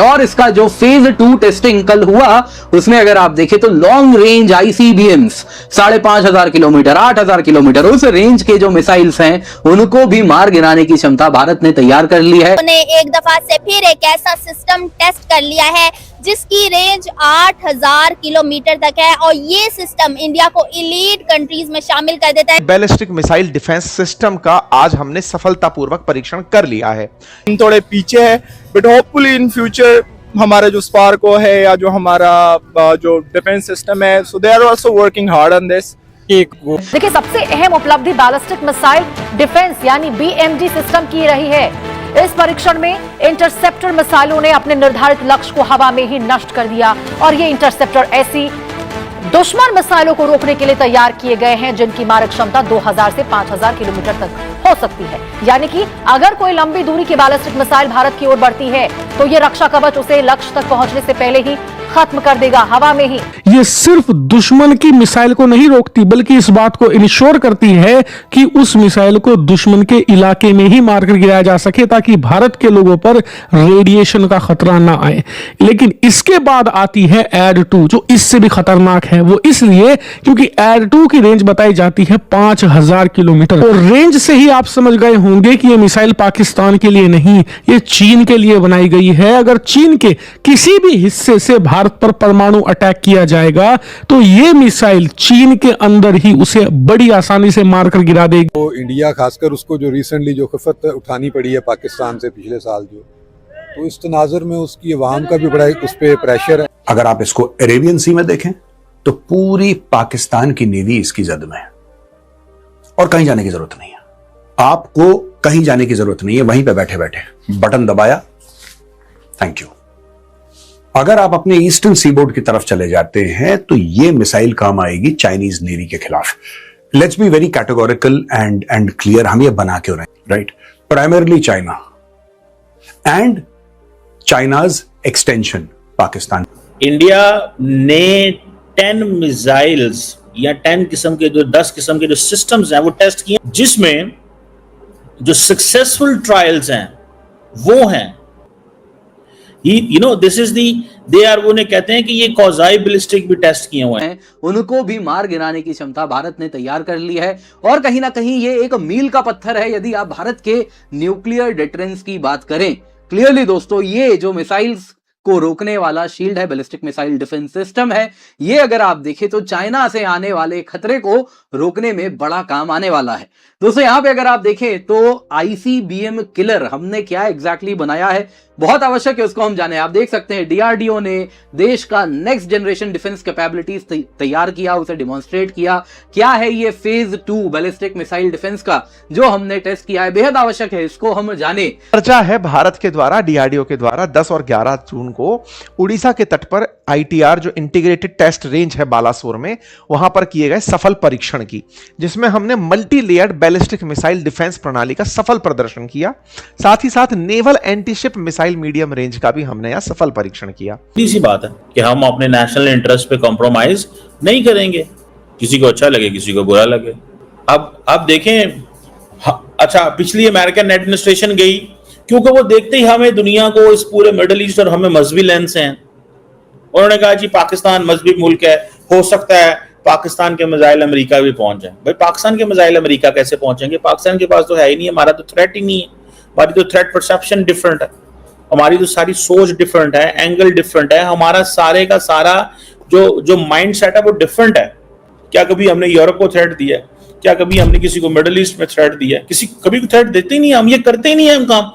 और इसका जो फेज 2 टेस्टिंग कल हुआ उसमें अगर आप देखें तो लॉन्ग रेंज आईसीबीएम्स 5,500 किलोमीटर 8,000 किलोमीटर उस रेंज के जो मिसाइल्स हैं उनको भी मार गिराने की क्षमता भारत ने तैयार कर ली है। उन्होंने एक दफा से फिर एक ऐसा सिस्टम टेस्ट कर लिया है जिसकी रेंज 8,000 किलोमीटर तक है और ये सिस्टम इंडिया को एलीट कंट्रीज में शामिल कर देता है। बैलिस्टिक मिसाइल डिफेंस सिस्टम का आज हमने सफलतापूर्वक परीक्षण कर लिया है। हम थोड़े पीछे है बट होपफुली इन फ्यूचर हमारा जो स्पार्को है या जो हमारा जो डिफेंस सिस्टम है so they are also working hard on this. देखिए, सबसे अहम उपलब्धि बैलिस्टिक मिसाइल डिफेंस यानी बीएमडी सिस्टम की रही है। इस परीक्षण में इंटरसेप्टर मिसाइलों ने अपने निर्धारित लक्ष्य को हवा में ही नष्ट कर दिया और ये इंटरसेप्टर ऐसी दुश्मन मिसाइलों को रोकने के लिए तैयार किए गए हैं जिनकी मारक क्षमता 2,000 से 5,000 किलोमीटर तक हो सकती है। यानी कि अगर कोई लंबी दूरी की बैलिस्टिक मिसाइल भारत की ओर बढ़ती है तो ये रक्षा कवच उसे लक्ष्य तक पहुंचने से पहले ही खत्म कर देगा, हवा में ही। ये सिर्फ दुश्मन की मिसाइल को नहीं रोकती बल्कि इस बात को इंश्योर करती है कि उस मिसाइल को दुश्मन के इलाके में ही मारकर गिराया जा सके ताकि भारत के लोगों पर रेडिएशन का खतरा ना आए। लेकिन इसके बाद आती है एड 2 जो इससे भी खतरनाक है। वो इसलिए क्योंकि एड 2 की रेंज बताई जाती है 5,000 किलोमीटर और रेंज से ही आप समझ गए होंगे कि ये मिसाइल पाकिस्तान के लिए नहीं, ये चीन के लिए बनाई गई है। अगर चीन के किसी भी हिस्से से भारत पर परमाणु अटैक किया जाएगा तो ये मिसाइल चीन के अंदर ही उसे बड़ी आसानी से मारकर गिरा देगी। तो इंडिया खासकर उसको जो रिसेंटली जो खफत उठानी पड़ी है पाकिस्तान से पिछले साल तो इस तनाजुर में उसकी अवाम का भी बड़ा उस पर प्रेशर है। अगर आप इसको अरेबियन सी में देखें तो पूरी पाकिस्तान की नेवी इसकी जद में है और कहीं जाने की जरूरत नहीं है। आपको कहीं जाने की जरूरत नहीं है, वहीं पे बैठे बैठे बटन दबाया, थैंक यू। अगर आप अपने ईस्टर्न सीबोर्ड की तरफ चले जाते हैं तो ये मिसाइल काम आएगी चाइनीज नेवी के खिलाफ। Let's be very categorical and clear, हम ये बना क्यों रहे, right? Primarily China and China's extension Pakistan. India ने 10 मिसाइल्स या 10 किस्म के जो 10 किस्म के जो सिस्टम्स हैं वो टेस्ट किए, जिसमें जो सक्सेसफुल ट्रायल्स हैं वो हैं दिस इज दे आर, वो कहते हैं कि ये कौजाई बैलिस्टिक भी टेस्ट किए हुए हैं, उनको भी मार गिराने की क्षमता भारत ने तैयार कर ली है। और कहीं ना कहीं ये एक मील का पत्थर है यदि आप भारत के न्यूक्लियर डिटरेंस की बात करें। क्लियरली दोस्तों, ये जो मिसाइल्स को रोकने वाला शील्ड है, बैलिस्टिक मिसाइल डिफेंस सिस्टम है, ये अगर आप देखें तो चाइना से आने वाले खतरे को रोकने में बड़ा काम आने वाला है। दोस्तों यहां पे अगर आप देखें तो आईसीबीएम किलर हमने क्या एग्जैक्टली बनाया है, बहुत आवश्यक है उसको हम जाने। आप देख सकते हैं डीआरडीओ ने देश का नेक्स्ट जनरेशन डिफेंस कैपेबिलिटीज तैयार किया, उसे डिमॉन्स्ट्रेट किया। क्या है ये फेज 2 बैलिस्टिक मिसाइल डिफेंस का जो हमने टेस्ट किया है, बेहद आवश्यक है इसको हम जाने। चर्चा है भारत के द्वारा डीआरडीओ के द्वारा 10 और 11 जून को उड़ीसा के तट पर आईटीआर जो इंटीग्रेटेड टेस्ट रेंज है बालासोर में, वहां पर किए गए सफल परीक्षण की, जिसमें हमने multi layered ballistic missile defence प्रणाली का सफल प्रदर्शन किया। साथ ही साथ naval antiship missile medium range का भी हमने यहां सफल परीक्षण किया। इसी बात है कि हम अपने नेशनल इंटरेस्ट पे कॉम्प्रोमाइज नहीं करेंगे, किसी को अच्छा लगे किसी को बुरा लगे। अब देखें, अच्छा पिछली अमेरिकन एडमिनिस्ट्रेशन गई क्योंकि वो देखते ही हमें दुनिया को इस पूरे मिडिल ईस्ट और हमें मजहबी लेंस हैं, उन्होंने कहा जी पाकिस्तान मजहबी मुल्क है, हो सकता है पाकिस्तान के मिसाइल अमेरिका भी पहुंच जाए। भाई पाकिस्तान के मिसाइल अमेरिका कैसे पहुंचेंगे? पाकिस्तान के पास तो है ही नहीं, हमारा तो थ्रेट ही नहीं है, हमारी तो थ्रेट परसेप्शन डिफरेंट है, हमारी तो सारी सोच डिफरेंट है, एंगल डिफरेंट है, हमारा सारे का सारा जो माइंड सेट है वो डिफरेंट है। क्या कभी हमने यूरोप को थ्रेट दिया? क्या कभी हमने किसी को मिडिल ईस्ट में थ्रेट दिया? कभी थ्रेट देते ही नहीं, हम ये करते ही नहीं है हम काम।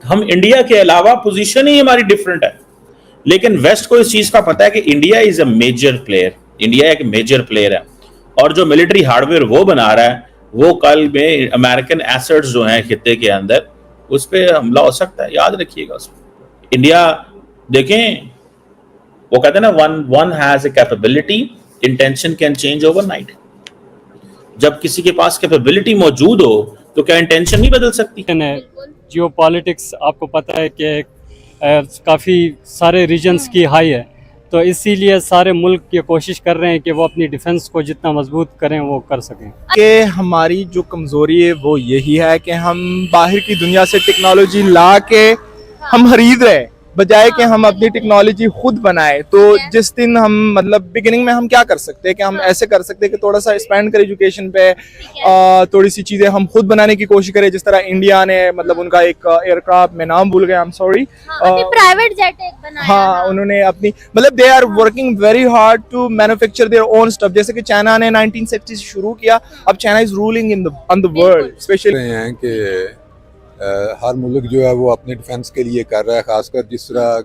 हम इंडिया के अलावा पोजीशन ही हमारी डिफरेंट है, लेकिन वेस्ट को इस चीज का पता है कि India is a major player, India एक मेजर प्लेयर है और जो मिलिट्री हार्डवेयर वो बना रहा है वो कल में अमेरिकन एसेट्स जो हैं खित्ते के अंदर उस पर हमला हो सकता है, याद रखिएगा। उसमें इंडिया देखें, वो कहते हैं ना one has a capability, intention can change overnight. जब किसी के पास कैपेबिलिटी मौजूद हो तो क्या इंटेंशन नहीं बदल सकती? जियोपॉलिटिक्स आपको पता है कि काफ़ी सारे रीजन्स की हाई है, तो इसीलिए सारे मुल्क ये कोशिश कर रहे हैं कि वो अपनी डिफेंस को जितना मजबूत करें वो कर सकें। कि हमारी जो कमज़ोरी है वो यही है कि हम बाहर की दुनिया से टेक्नोलॉजी ला के हम खरीद रहे हैं, बजाय कि हम अपनी टेक्नोलॉजी खुद बनाए। तो जिस दिन हम मतलब बिगिनिंग में हम क्या कर सकते हैं कि हम ऐसे कर सकते हैं कि थोड़ा सा स्पेंड करें एजुकेशन पे, थोड़ी सी चीजें हम खुद बनाने की कोशिश करें। जिस तरह इंडिया ने मतलब उनका एक एयरक्राफ्ट, मैं नाम भूल गया, I am sorry, private jet एक बनाया। हाँ, उन्होंने अपनी मतलब they are working very hard to manufacture their own stuff. जैसे कि चाइना ने 1960 से शुरू किया, अब China is ruling in on the world. Specially हैं कि हर मुल्क जो है वो अपने डिफेंस के लिए कर रहा है, खासकर जिस तरह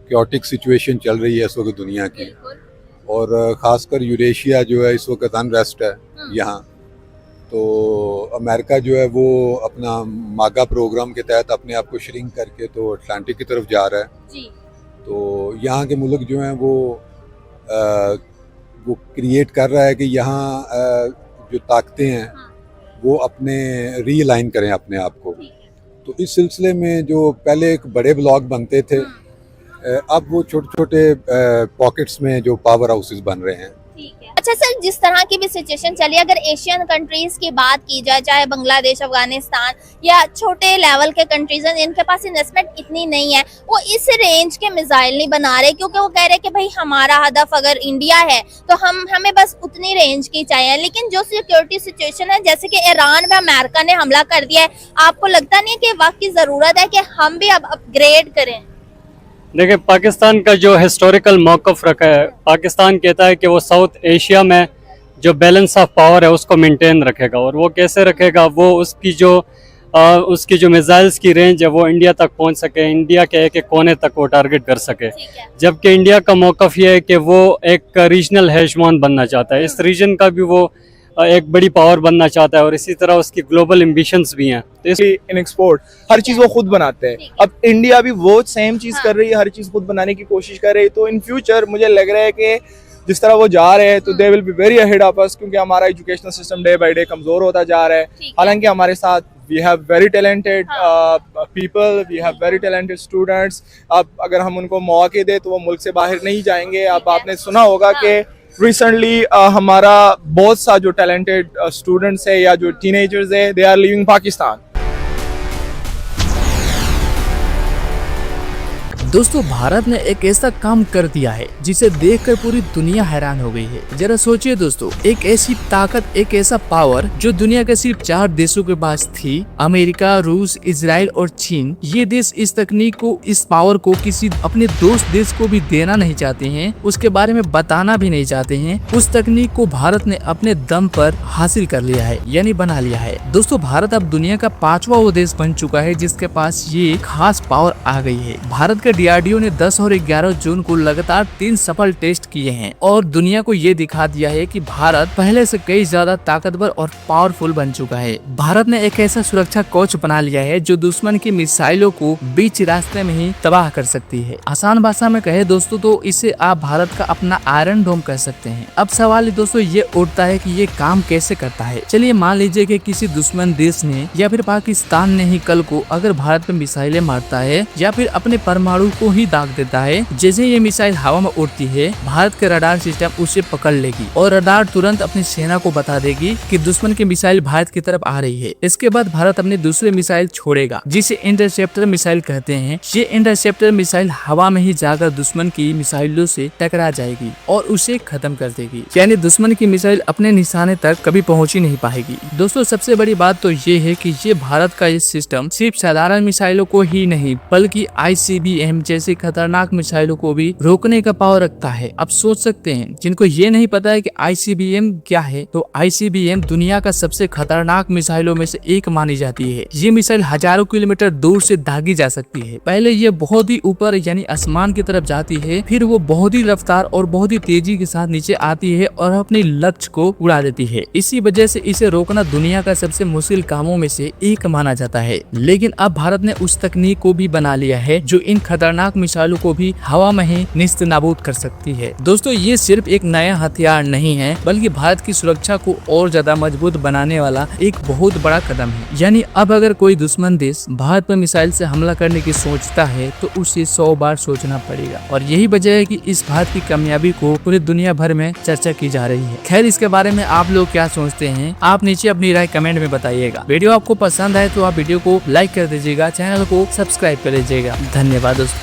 क्योटिक सिचुएशन चल रही है इस वक्त दुनिया की, और खासकर यूरेशिया जो है इस वक्त अनरेस्ट है यहाँ। तो अमेरिका जो है वो अपना मागा प्रोग्राम के तहत अपने आप को श्रिंक करके तो अटलांटिक की तरफ जा रहा है। तो यहाँ के मुल्क जो हैं वो क्रिएट कर रहा है कि यहाँ जो ताकतें हैं वो अपने रीअलाइन करें अपने आप को। तो इस सिलसिले में जो पहले एक बड़े ब्लॉक बनते थे, अब वो छोटे छोटे पॉकेट्स में जो पावर हाउसेस बन रहे हैं। अच्छा सर, जिस तरह की भी सिचुएशन चली, अगर एशियन कंट्रीज की बात की जाए, चाहे बांग्लादेश, अफगानिस्तान या छोटे लेवल के कंट्रीज हैं जिनके पास इन्वेस्टमेंट इतनी नहीं है, वो इस रेंज के मिसाइल नहीं बना रहे, क्योंकि वो कह रहे हैं कि भाई हमारा हदफ अगर इंडिया है तो हमें बस उतनी रेंज की चाहिए। लेकिन जो सिक्योरिटी सिचुएशन है, जैसे कि ईरान में अमेरिका ने हमला कर दिया है, आपको लगता नहीं है कि वक्त की जरूरत है कि हम भी अब अपग्रेड करें? देखिए, पाकिस्तान का जो हिस्टोरिकल मौक़िफ़ रखा है, पाकिस्तान कहता है कि वो साउथ एशिया में जो बैलेंस ऑफ पावर है उसको मेंटेन रखेगा। और वो कैसे रखेगा? वो उसकी जो मिसाइल्स की रेंज है वो इंडिया तक पहुंच सके, इंडिया के एक कोने तक वो टारगेट कर सके। जबकि इंडिया का मौक़िफ़ ये है कि वो एक रीजनल हेजमॉन बनना चाहता है, इस रीजन का भी वो एक बड़ी पावर बनना चाहता है, और इसी तरह उसकी ग्लोबल एम्बिशंस भी हैं। तो इन एक्सपोर्ट हर चीज वो खुद बनाते हैं। अब इंडिया भी वो सेम चीज कर रही है, हर चीज खुद बनाने की कोशिश कर रही है। तो इन फ्यूचर मुझे लग रहा है कि जिस तरह वो जा रहे हैं तो they will be very ahead of us, क्योंकि हमारा educational system day by day कमजोर होता जा रहा है। हालांकि हमारे साथ we have very talented people, we have very talented students. अब अगर हम उनको मौके दें तो वो मुल्क से बाहर नहीं जाएंगे। अब आपने सुना होगा कि रिसेंटली हमारा बहुत सा जो टैलेंटेड स्टूडेंट्स है या जो टीनेजर्स है, दे आर लिविंग पाकिस्तान। दोस्तों, भारत ने एक ऐसा काम कर दिया है जिसे देखकर पूरी दुनिया हैरान हो गई है। जरा सोचिए दोस्तों, एक ऐसी ताकत, एक ऐसा पावर जो दुनिया के सिर्फ 4 देशों के पास थी, अमेरिका, रूस, इजराइल और चीन। ये देश इस तकनीक को, इस पावर को किसी अपने दोस्त देश को भी देना नहीं चाहते हैं, उसके बारे में बताना भी नहीं चाहते हैं। उस तकनीक को भारत ने अपने दम पर हासिल कर लिया है, यानी बना लिया है। दोस्तों, भारत अब दुनिया का 5वां वो देश बन चुका है जिसके पास ये खास पावर आ गई है। भारत के डीआरडीओ ने 10 और 11 जून को लगातार 3 सफल टेस्ट किए हैं और दुनिया को ये दिखा दिया है कि भारत पहले से कई ज्यादा ताकतवर और पावरफुल बन चुका है। भारत ने एक ऐसा सुरक्षा कवच बना लिया है जो दुश्मन की मिसाइलों को बीच रास्ते में ही तबाह कर सकती है। आसान भाषा में कहे दोस्तों तो इसे आप भारत का अपना आयरन डोम कह सकते हैं। अब सवाल दोस्तों ये उठता है कि ये काम कैसे करता है। चलिए मान लीजिए कि किसी दुश्मन देश ने या फिर पाकिस्तान ने ही कल को अगर भारत पे मिसाइलें मारता है या फिर अपने परमाणु को ही दाग देता है, जैसे ये मिसाइल हवा में उड़ती है, भारत के रडार सिस्टम उसे पकड़ लेगी और रडार तुरंत अपनी सेना को बता देगी कि दुश्मन की मिसाइल भारत की तरफ आ रही है। इसके बाद भारत अपने दूसरे मिसाइल छोड़ेगा जिसे इंटरसेप्टर मिसाइल कहते हैं। ये इंटरसेप्टर मिसाइल हवा में ही जाकर दुश्मन की मिसाइलों से टकरा जाएगी और उसे खत्म कर देगी, यानी दुश्मन की मिसाइल अपने निशाने तक कभी पहुंच ही नहीं पाएगी। दोस्तों, सबसे बड़ी बात तो ये है कि ये भारत का ये सिस्टम सिर्फ साधारण मिसाइलों को ही नहीं बल्कि ICBM जैसे खतरनाक मिसाइलों को भी रोकने का पावर रखता है। अब सोच सकते हैं जिनको ये नहीं पता है कि ICBM क्या है, तो ICBM दुनिया का सबसे खतरनाक मिसाइलों में से एक मानी जाती है। ये मिसाइल हजारों किलोमीटर दूर से दागी जा सकती है। पहले ये बहुत ही ऊपर यानी आसमान की तरफ जाती है, फिर वो बहुत ही रफ्तार और बहुत ही तेजी के साथ नीचे आती है और अपने लक्ष्य को उड़ा देती है। इसी वजह से इसे रोकना दुनिया का सबसे मुश्किल कामों में से एक माना जाता है। लेकिन अब भारत ने उस तकनीक को भी बना लिया है जो इन खतरनाक मिसाइलों को भी हवा में ही निस्त नाबूद कर सकती है। दोस्तों, ये सिर्फ एक नया हथियार नहीं है बल्कि भारत की सुरक्षा को और ज्यादा मजबूत बनाने वाला एक बहुत बड़ा कदम है। यानी अब अगर कोई दुश्मन देश भारत पर मिसाइल से हमला करने की सोचता है तो उसे 100 बार सोचना पड़ेगा और यही वजह है कि इस भारत की कामयाबी को पूरी दुनिया भर में चर्चा की जा रही है। खैर, इसके बारे में आप लोग क्या सोचते हैं, आप नीचे अपनी राय कमेंट में बताइएगा। वीडियो आपको पसंद आए तो आप वीडियो को लाइक कर दीजिएगा, चैनल को सब्सक्राइब कर लीजिएगा। धन्यवाद दोस्तों।